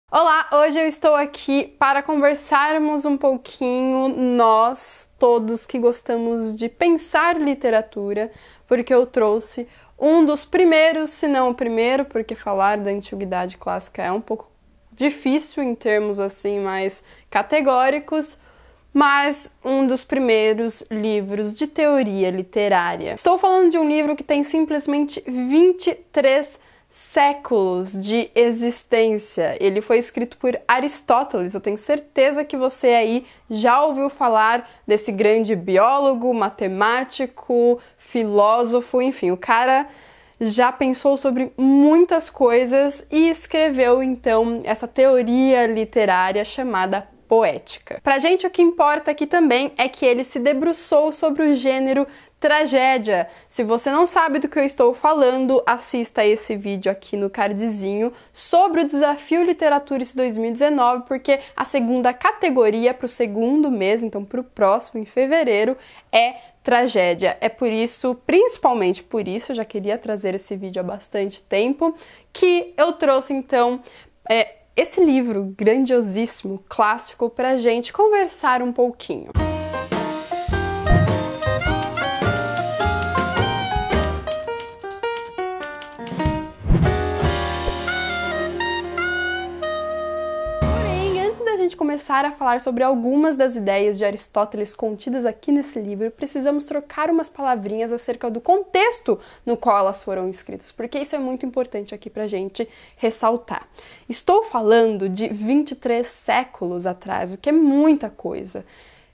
Olá, hoje eu estou aqui para conversarmos um pouquinho, nós todos que gostamos de pensar literatura, porque eu trouxe um dos primeiros, se não o primeiro, porque falar da antiguidade clássica é um pouco difícil em termos assim mais categóricos, mas um dos primeiros livros de teoria literária. Estou falando de um livro que tem simplesmente 23 séculos de existência. Ele foi escrito por Aristóteles. Eu tenho certeza que você aí já ouviu falar desse grande biólogo, matemático, filósofo, enfim, o cara já pensou sobre muitas coisas e escreveu então essa teoria literária chamada poética. Pra gente o que importa aqui também é que ele se debruçou sobre o gênero tragédia. Se você não sabe do que eu estou falando, assista esse vídeo aqui no cardzinho sobre o Desafio Literaturas 2019, porque a segunda categoria para o segundo mês, então para o próximo, em fevereiro, é tragédia. É por isso, principalmente por isso, eu já queria trazer esse vídeo há bastante tempo, que eu trouxe então esse livro grandiosíssimo, clássico, pra gente conversar um pouquinho. Começar a falar sobre algumas das ideias de Aristóteles contidas aqui nesse livro, precisamos trocar umas palavrinhas acerca do contexto no qual elas foram escritas, porque isso é muito importante aqui pra gente ressaltar. Estou falando de 23 séculos atrás, o que é muita coisa.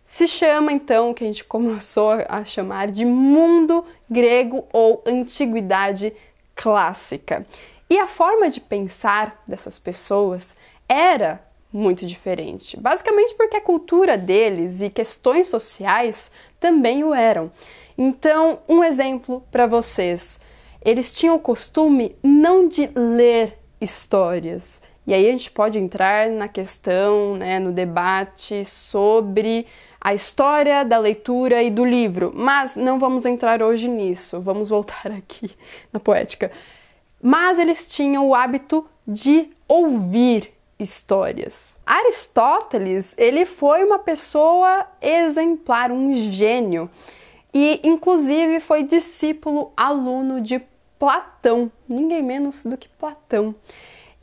Se chama então, o que a gente começou a chamar de mundo grego ou antiguidade clássica. E a forma de pensar dessas pessoas era muito diferente. Basicamente porque a cultura deles e questões sociais também o eram. Então, um exemplo para vocês. Eles tinham o costume não de ler histórias. E aí a gente pode entrar na questão, no debate sobre a história da leitura e do livro. Mas não vamos entrar hoje nisso. Vamos voltar aqui na poética. Mas eles tinham o hábito de ouvir histórias. Aristóteles, ele foi uma pessoa exemplar, um gênio, e inclusive foi discípulo, aluno de Platão, ninguém menos do que Platão.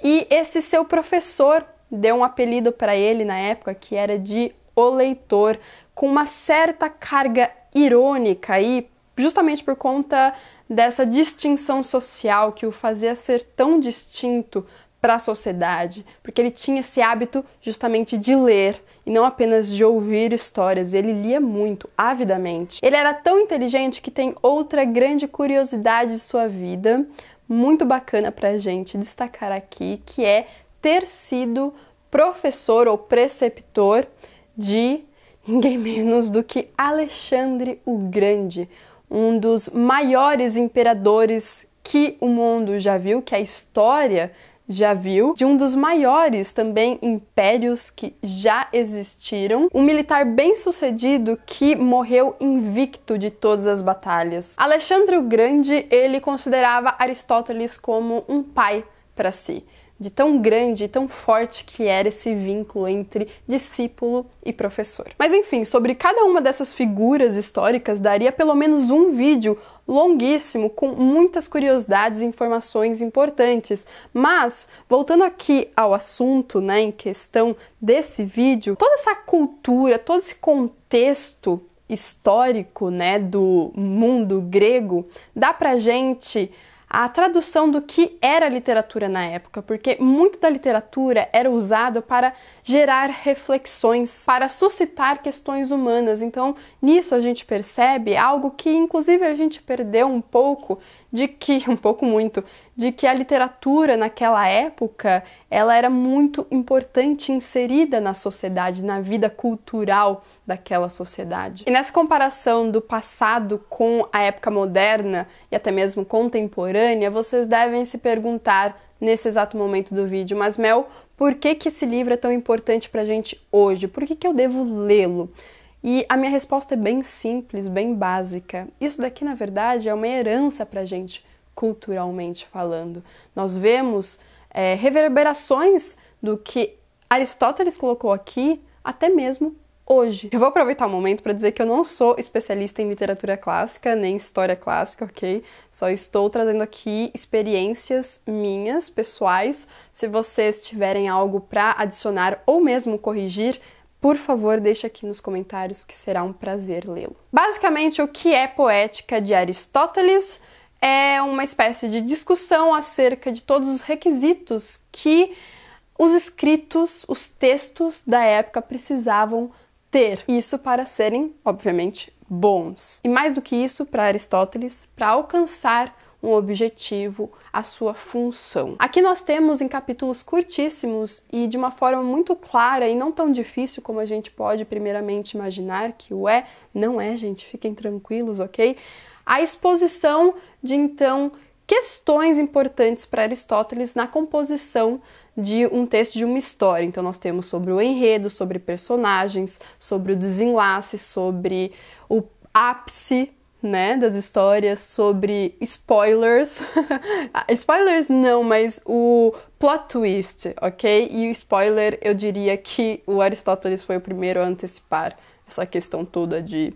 E esse seu professor deu um apelido para ele na época que era de O Leitor, com uma certa carga irônica aí, justamente por conta dessa distinção social que o fazia ser tão distinto para a sociedade, porque ele tinha esse hábito justamente de ler e não apenas de ouvir histórias. Ele lia muito, avidamente. Ele era tão inteligente que tem outra grande curiosidade de sua vida, muito bacana para a gente destacar aqui, que é ter sido professor ou preceptor de ninguém menos do que Alexandre o Grande, um dos maiores imperadores que o mundo já viu, que a história já viu, de um dos maiores também impérios que já existiram, um militar bem-sucedido que morreu invicto de todas as batalhas. Alexandre o Grande, ele considerava Aristóteles como um pai para si, de tão grande e tão forte que era esse vínculo entre discípulo e professor. Mas enfim, sobre cada uma dessas figuras históricas daria pelo menos um vídeo longuíssimo, com muitas curiosidades e informações importantes. Mas, voltando aqui ao assunto, em questão desse vídeo, toda essa cultura, todo esse contexto histórico, do mundo grego, dá pra gente a tradução do que era literatura na época, porque muito da literatura era usado para gerar reflexões, para suscitar questões humanas. Então, nisso a gente percebe algo que, inclusive, a gente perdeu um pouco, de que a literatura naquela época, ela era muito importante, inserida na sociedade, na vida cultural daquela sociedade. E nessa comparação do passado com a época moderna e até mesmo contemporânea, vocês devem se perguntar nesse exato momento do vídeo, mas Mel, por que esse livro é tão importante pra gente hoje? Por que eu devo lê-lo? E a minha resposta é bem simples, bem básica. Isso daqui, na verdade, é uma herança pra gente, culturalmente falando. Nós vemos reverberações do que Aristóteles colocou aqui, até mesmo hoje. Eu vou aproveitar o momento para dizer que eu não sou especialista em literatura clássica, nem história clássica, ok? Só estou trazendo aqui experiências minhas, pessoais. Se vocês tiverem algo para adicionar ou mesmo corrigir, por favor, deixe aqui nos comentários que será um prazer lê-lo. Basicamente, o que é Poética de Aristóteles? É uma espécie de discussão acerca de todos os requisitos que os escritos, os textos da época precisavam ter. Isso para serem, obviamente, bons. E mais do que isso, para Aristóteles, para alcançar um objetivo, a sua função. Aqui nós temos em capítulos curtíssimos e de uma forma muito clara e não tão difícil como a gente pode primeiramente imaginar que o é, não é, gente, fiquem tranquilos, ok? A exposição de, então, questões importantes para Aristóteles na composição de um texto, de uma história. Então nós temos sobre o enredo, sobre personagens, sobre o desenlace, sobre o ápice, né, das histórias, sobre spoilers. Spoilers não, mas o plot twist, ok? E o spoiler, eu diria que o Aristóteles foi o primeiro a antecipar essa questão toda de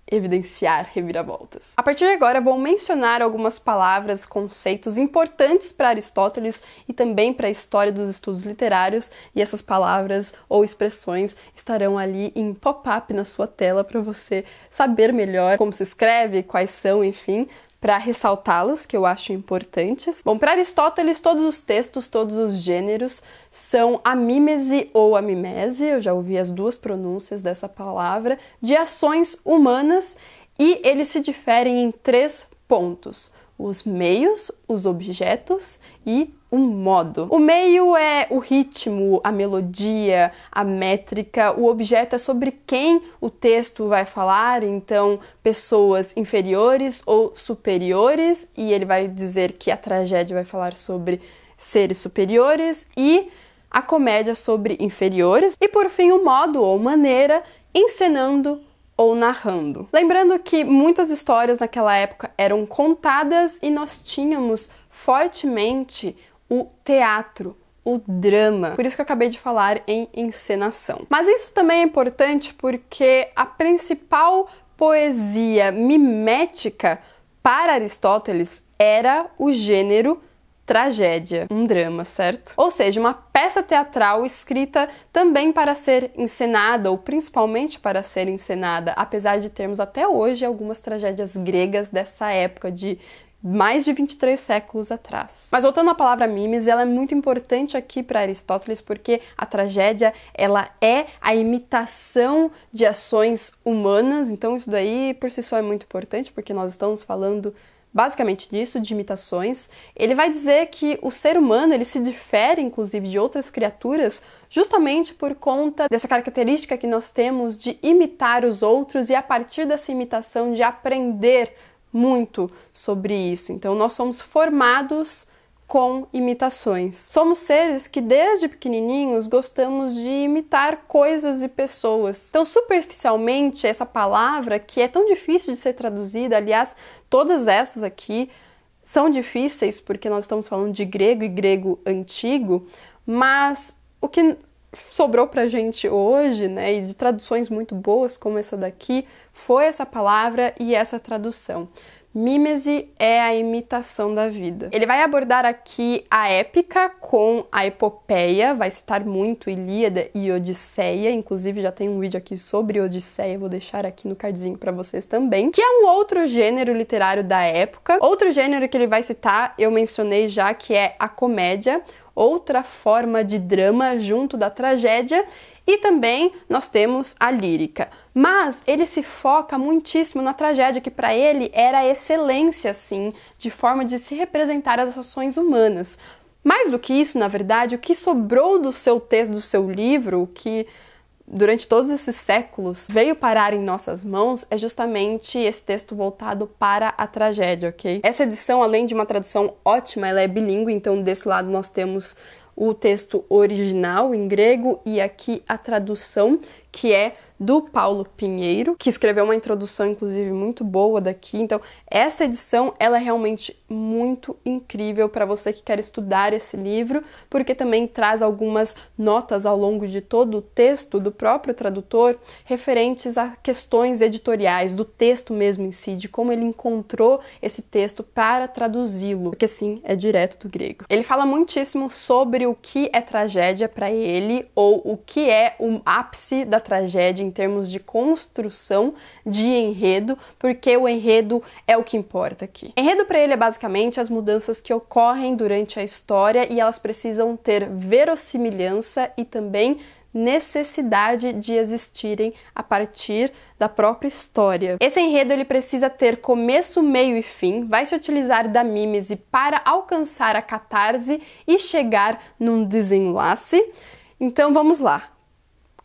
evidenciar reviravoltas. A partir de agora, vou mencionar algumas palavras, conceitos importantes para Aristóteles e também para a história dos estudos literários, e essas palavras ou expressões estarão ali em pop-up na sua tela para você saber melhor como se escreve, quais são, enfim, para ressaltá-las, que eu acho importantes. Bom, para Aristóteles, todos os textos, todos os gêneros são a mímese ou a mimese, eu já ouvi as duas pronúncias dessa palavra, de ações humanas, e eles se diferem em 3 pontos: os meios, os objetos e um modo. O meio é o ritmo, a melodia, a métrica. O objeto é sobre quem o texto vai falar, então pessoas inferiores ou superiores, e ele vai dizer que a tragédia vai falar sobre seres superiores e a comédia sobre inferiores. E por fim, o modo ou maneira, encenando ou narrando. Lembrando que muitas histórias naquela época eram contadas e nós tínhamos fortemente o teatro, o drama. Por isso que eu acabei de falar em encenação. Mas isso também é importante porque a principal poesia mimética para Aristóteles era o gênero tragédia, um drama, certo? Ou seja, uma peça teatral escrita também para ser encenada, ou principalmente para ser encenada, apesar de termos até hoje algumas tragédias gregas dessa época, de mais de 23 séculos atrás. Mas voltando à palavra mimes, ela é muito importante aqui para Aristóteles porque a tragédia, ela é a imitação de ações humanas, então isso daí por si só é muito importante porque nós estamos falando basicamente disso, de imitações. Ele vai dizer que o ser humano, ele se difere inclusive de outras criaturas justamente por conta dessa característica que nós temos de imitar os outros e a partir dessa imitação de aprender muito sobre isso. Então nós somos formados com imitações. Somos seres que desde pequenininhos gostamos de imitar coisas e pessoas. Então, superficialmente, essa palavra que é tão difícil de ser traduzida, aliás, todas essas aqui são difíceis porque nós estamos falando de grego e grego antigo, mas o que sobrou pra gente hoje, né, e de traduções muito boas como essa daqui, foi essa palavra e essa tradução. Mímese é a imitação da vida. Ele vai abordar aqui a épica com a epopeia, vai citar muito Ilíada e Odisseia, inclusive já tem um vídeo aqui sobre Odisseia, vou deixar aqui no cardzinho para vocês também, que é um outro gênero literário da época. Outro gênero que ele vai citar, eu mencionei já, que é a comédia, outra forma de drama junto da tragédia, e também nós temos a lírica. Mas ele se foca muitíssimo na tragédia, que para ele era a excelência, assim, de forma de se representar as ações humanas. Mais do que isso, na verdade, o que sobrou do seu texto, do seu livro, o que durante todos esses séculos veio parar em nossas mãos, é justamente esse texto voltado para a tragédia, ok? Essa edição, além de uma tradução ótima, ela é bilíngue, então desse lado nós temos o texto original em grego e aqui a tradução, que é do Paulo Pinheiro, que escreveu uma introdução, inclusive, muito boa daqui. Então, essa edição, ela é realmente muito incrível para você que quer estudar esse livro, porque também traz algumas notas ao longo de todo o texto do próprio tradutor, referentes a questões editoriais, do texto mesmo em si, de como ele encontrou esse texto para traduzi-lo, porque sim, é direto do grego. Ele fala muitíssimo sobre o que é tragédia para ele, ou o que é o ápice da tragédia em termos de construção de enredo, porque o enredo é o que importa aqui. Enredo para ele é basicamente as mudanças que ocorrem durante a história e elas precisam ter verossimilhança e também necessidade de existirem a partir da própria história. Esse enredo ele precisa ter começo, meio e fim, vai se utilizar da mímese para alcançar a catarse e chegar num desenlace. Então vamos lá.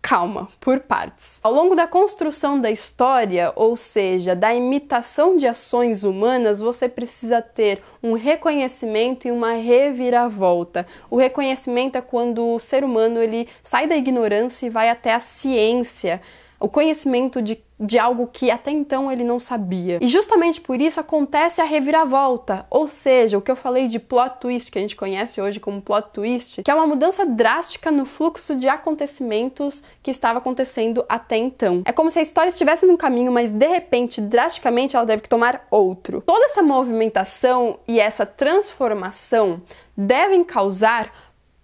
Calma, por partes. Ao longo da construção da história, ou seja, da imitação de ações humanas, você precisa ter um reconhecimento e uma reviravolta. O reconhecimento é quando o ser humano ele sai da ignorância e vai até a ciência, o conhecimento de algo que até então ele não sabia. E justamente por isso acontece a reviravolta, ou seja, o que eu falei de plot twist, que a gente conhece hoje como plot twist, que é uma mudança drástica no fluxo de acontecimentos que estava acontecendo até então. É como se a história estivesse num caminho, mas de repente, drasticamente, ela deve tomar outro. Toda essa movimentação e essa transformação devem causar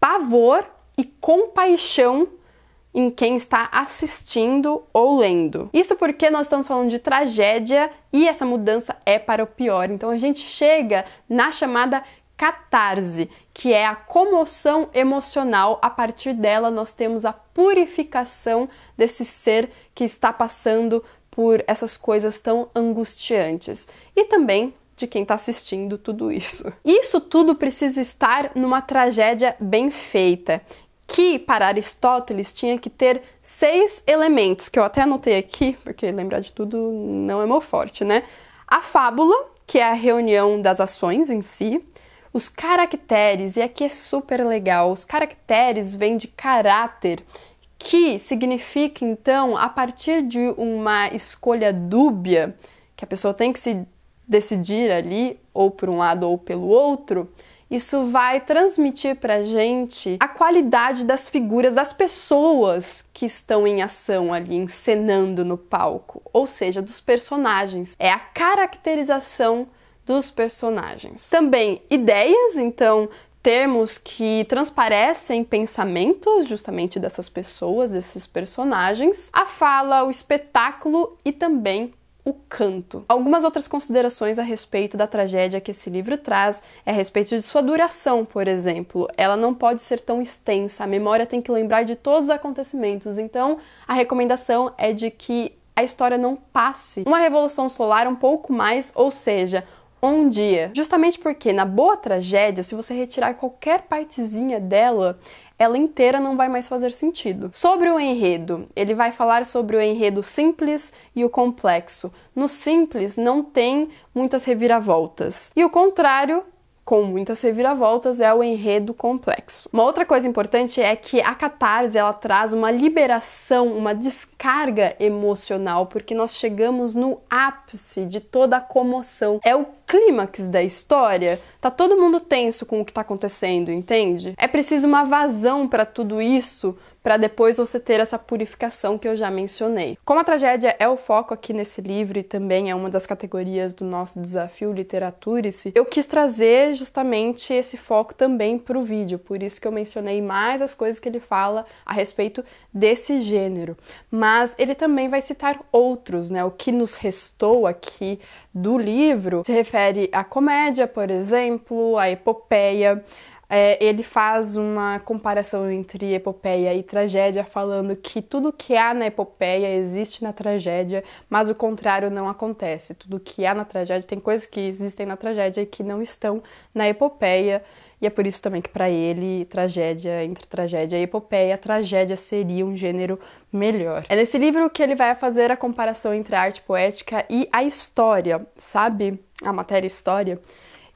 pavor e compaixão em quem está assistindo ou lendo. Isso porque nós estamos falando de tragédia e essa mudança é para o pior. Então a gente chega na chamada catarse, que é a comoção emocional. A partir dela nós temos a purificação desse ser que está passando por essas coisas tão angustiantes. E também de quem está assistindo tudo isso. Isso tudo precisa estar numa tragédia bem feita, que para Aristóteles tinha que ter 6 elementos, que eu até anotei aqui, porque lembrar de tudo não é meu forte, né? A fábula, que é a reunião das ações em si, os caracteres, e aqui é super legal, os caracteres vêm de caráter, que significa, então, a partir de uma escolha dúbia, que a pessoa tem que se decidir ali, ou por um lado ou pelo outro, isso vai transmitir pra gente a qualidade das figuras, das pessoas que estão em ação ali, encenando no palco, ou seja, dos personagens. É a caracterização dos personagens. Também ideias, então, termos que transparecem pensamentos justamente dessas pessoas, desses personagens. A fala, o espetáculo e também o canto. Algumas outras considerações a respeito da tragédia que esse livro traz é a respeito de sua duração, por exemplo. Ela não pode ser tão extensa, a memória tem que lembrar de todos os acontecimentos, então a recomendação é de que a história não passe uma revolução solar um pouco mais, ou seja, um dia. Justamente porque na boa tragédia, se você retirar qualquer partezinha dela, ela inteira não vai mais fazer sentido. Sobre o enredo, ele vai falar sobre o enredo simples e o complexo. No simples não tem muitas reviravoltas. E o contrário, com muitas reviravoltas, é o enredo complexo. Uma outra coisa importante é que a catarse, ela traz uma liberação, uma descarga emocional, porque nós chegamos no ápice de toda a comoção. É o clímax da história. Tá todo mundo tenso com o que tá acontecendo, entende? É preciso uma vazão para tudo isso, para depois você ter essa purificação que eu já mencionei. Como a tragédia é o foco aqui nesse livro e também é uma das categorias do nosso desafio Literaturice, eu quis trazer justamente esse foco também para o vídeo, por isso que eu mencionei mais as coisas que ele fala a respeito desse gênero. Mas ele também vai citar outros, né? O que nos restou aqui do livro se refere à comédia, por exemplo, à epopeia. Ele faz uma comparação entre epopeia e tragédia, falando que tudo que há na epopeia existe na tragédia, mas o contrário não acontece. Tudo que há na tragédia, tem coisas que existem na tragédia e que não estão na epopeia, e é por isso também que para ele, tragédia, entre tragédia e epopeia, a tragédia seria um gênero melhor. É nesse livro que ele vai fazer a comparação entre a arte poética e a história, sabe? A matéria história.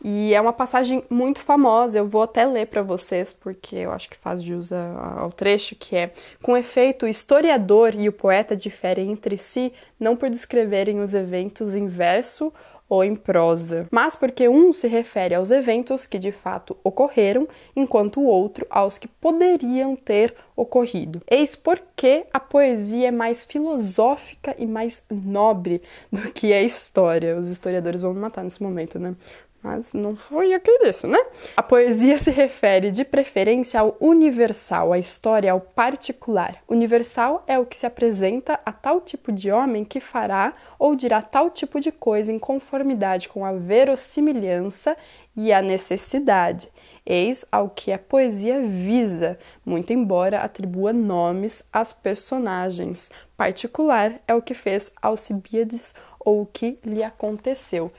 E é uma passagem muito famosa, eu vou até ler para vocês, porque eu acho que faz jus ao trecho, que é: com efeito, o historiador e o poeta diferem entre si não por descreverem os eventos em verso ou em prosa, mas porque um se refere aos eventos que de fato ocorreram, enquanto o outro aos que poderiam ter ocorrido. Eis porque a poesia é mais filosófica e mais nobre do que a história. Os historiadores vão me matar nesse momento, né? Mas não foi eu que disse, né? A poesia se refere de preferência ao universal, a história ao particular. Universal é o que se apresenta a tal tipo de homem que fará ou dirá tal tipo de coisa em conformidade com a verossimilhança e a necessidade. Eis ao que a poesia visa, muito embora atribua nomes às personagens. Particular é o que fez Alcibíades ou o que lhe aconteceu.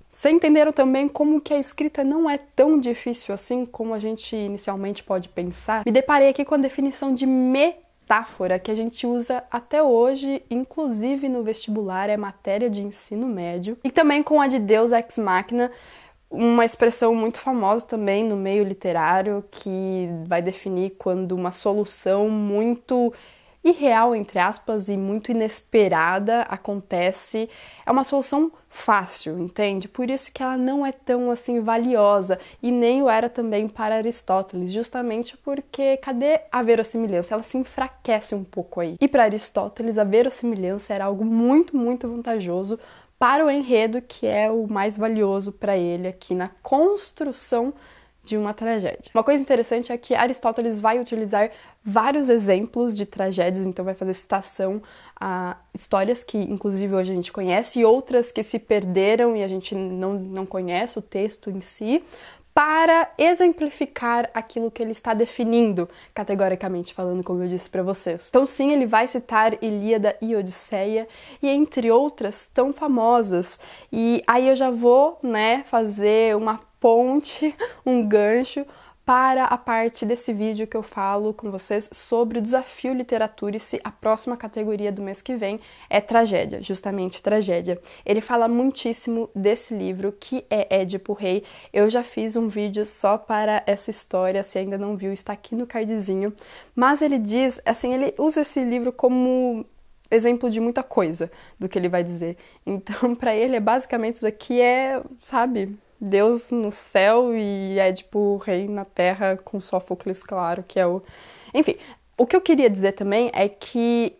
Vocês entenderam também como que a escrita não é tão difícil assim como a gente inicialmente pode pensar? Me deparei aqui com a definição de metáfora que a gente usa até hoje, inclusive no vestibular, é matéria de ensino médio, e também com a de Deus ex machina, uma expressão muito famosa também no meio literário que vai definir quando uma solução muito irreal, entre aspas, e muito inesperada acontece. É uma solução fácil, entende? Por isso que ela não é tão assim valiosa, e nem o era também para Aristóteles, justamente porque cadê a verossimilhança? Ela se enfraquece um pouco aí. E para Aristóteles a verossimilhança era algo muito, muito vantajoso para o enredo, que é o mais valioso para ele aqui na construção de uma tragédia. Uma coisa interessante é que Aristóteles vai utilizar vários exemplos de tragédias, então vai fazer citação a histórias que inclusive hoje a gente conhece e outras que se perderam e a gente não conhece o texto em si, para exemplificar aquilo que ele está definindo, categoricamente falando, como eu disse para vocês. Então sim, ele vai citar Ilíada e Odisseia, e entre outras tão famosas. E aí eu já vou, fazer uma ponte, um gancho para a parte desse vídeo que eu falo com vocês sobre o desafio Literaturice. A próxima categoria do mês que vem é tragédia, justamente tragédia. Ele fala muitíssimo desse livro, que é Édipo Rei. Eu já fiz um vídeo só para essa história, se ainda não viu, está aqui no cardzinho. Mas ele diz, assim, ele usa esse livro como exemplo de muita coisa do que ele vai dizer. Então, para ele, basicamente isso aqui sabe, Deus no céu e Édipo Rei na terra, com Sófocles, claro, que é o... Enfim, o que eu queria dizer também é que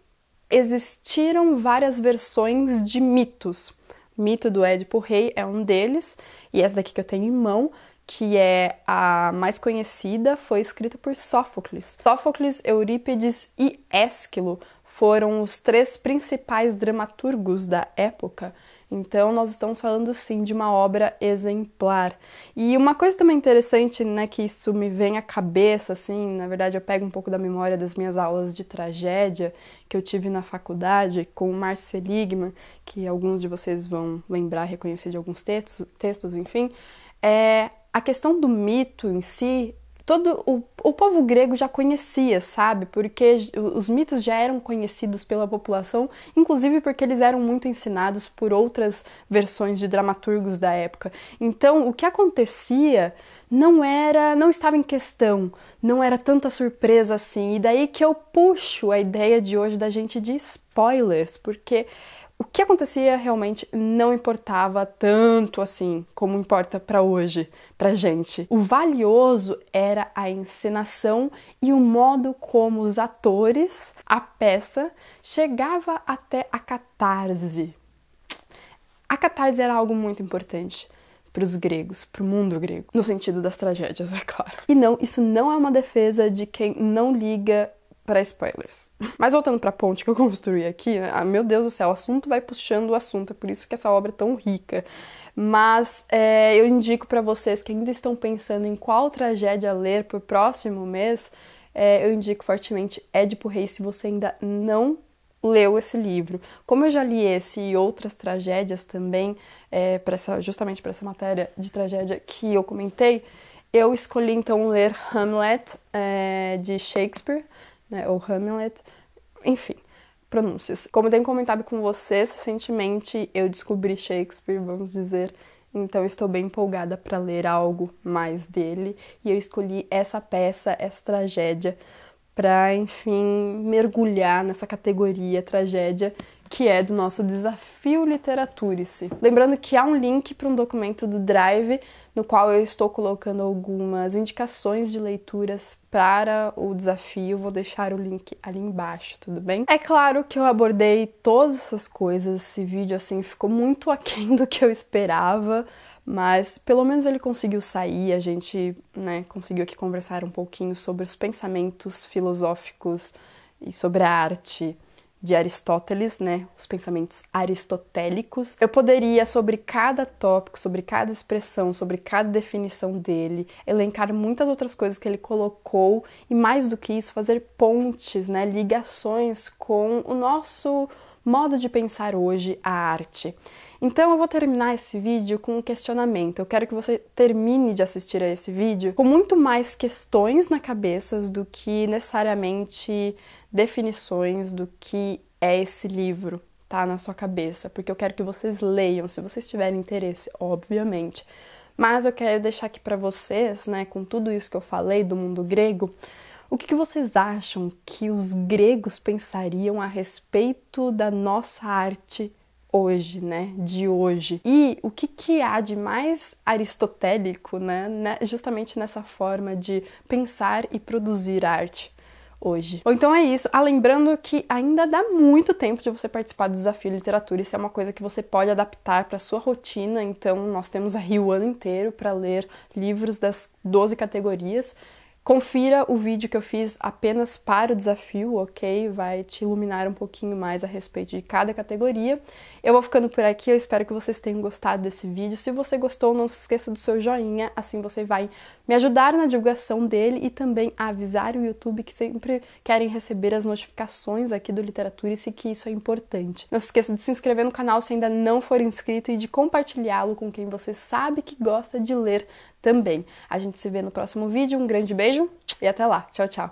existiram várias versões de mitos. O mito do Édipo Rei é um deles, e essa daqui que eu tenho em mão, que é a mais conhecida, foi escrita por Sófocles. Sófocles, Eurípides e Ésquilo foram os 3 principais dramaturgos da época. Então, nós estamos falando, sim, de uma obra exemplar. E uma coisa também interessante, que isso me vem à cabeça, assim, na verdade eu pego um pouco da memória das minhas aulas de tragédia que eu tive na faculdade com o Marcio Seligman, que alguns de vocês vão lembrar, reconhecer de alguns textos, enfim, a questão do mito em si. Todo o povo grego já conhecia, sabe? Porque os mitos já eram conhecidos pela população, inclusive porque eles eram muito ensinados por outras versões de dramaturgos da época. Então, o que acontecia não estava em questão, não era tanta surpresa assim. E daí que eu puxo a ideia de hoje da gente de spoilers, porque o que acontecia realmente não importava tanto assim como importa para hoje, pra gente. O valioso era a encenação e o modo como os atores, a peça, chegava até a catarse. A catarse era algo muito importante para os gregos, para o mundo grego, no sentido das tragédias, é claro. E não, isso não é uma defesa de quem não liga para spoilers. Mas voltando para a ponte que eu construí aqui, meu Deus do céu, o assunto vai puxando o assunto, é por isso que essa obra é tão rica. Mas eu indico para vocês que ainda estão pensando em qual tragédia ler para o próximo mês, eu indico fortemente Édipo Rei, se você ainda não leu esse livro. Como eu já li esse e outras tragédias também, justamente para essa matéria de tragédia que eu comentei, eu escolhi então ler Hamlet, de Shakespeare, ou Hamlet, enfim, pronúncias. Como eu tenho comentado com vocês, recentemente eu descobri Shakespeare, vamos dizer, então eu estou bem empolgada para ler algo mais dele, e eu escolhi essa peça, essa tragédia, para, enfim, mergulhar nessa categoria tragédia que é do nosso desafio Literaturice. Lembrando que há um link para um documento do Drive, no qual eu estou colocando algumas indicações de leituras para o desafio. Vou deixar o link ali embaixo, tudo bem? É claro que eu abordei todas essas coisas, esse vídeo assim ficou muito aquém do que eu esperava, mas pelo menos ele conseguiu sair, a gente, né, conseguiu aqui conversar um pouquinho sobre os pensamentos filosóficos e sobre a arte de Aristóteles, né, os pensamentos aristotélicos. Eu poderia, sobre cada tópico, sobre cada expressão, sobre cada definição dele, elencar muitas outras coisas que ele colocou e, mais do que isso, fazer pontes, né, ligações com o nosso modo de pensar hoje a arte. Então eu vou terminar esse vídeo com um questionamento. Eu quero que você termine de assistir a esse vídeo com muito mais questões na cabeça do que necessariamente definições do que é esse livro, tá? Na sua cabeça. Porque eu quero que vocês leiam, se vocês tiverem interesse, obviamente. Mas eu quero deixar aqui pra vocês, né, com tudo isso que eu falei do mundo grego, o que vocês acham que os gregos pensariam a respeito da nossa arte hoje, né, de hoje. E o que há de mais aristotélico, né, justamente nessa forma de pensar e produzir arte hoje. Ou então é isso. Lembrando que ainda dá muito tempo de você participar do Desafio Literatura. Isso é uma coisa que você pode adaptar para sua rotina. Então nós temos aí o ano inteiro para ler livros das 12 categorias. Confira o vídeo que eu fiz apenas para o desafio, ok? Vai te iluminar um pouquinho mais a respeito de cada categoria. Eu vou ficando por aqui, eu espero que vocês tenham gostado desse vídeo. Se você gostou, não se esqueça do seu joinha, assim você vai me ajudar na divulgação dele e também a avisar o YouTube que sempre querem receber as notificações aqui do Literaturice, que isso é importante. Não se esqueça de se inscrever no canal se ainda não for inscrito e de compartilhá-lo com quem você sabe que gosta de ler também. A gente se vê no próximo vídeo, um grande beijo e até lá. Tchau, tchau!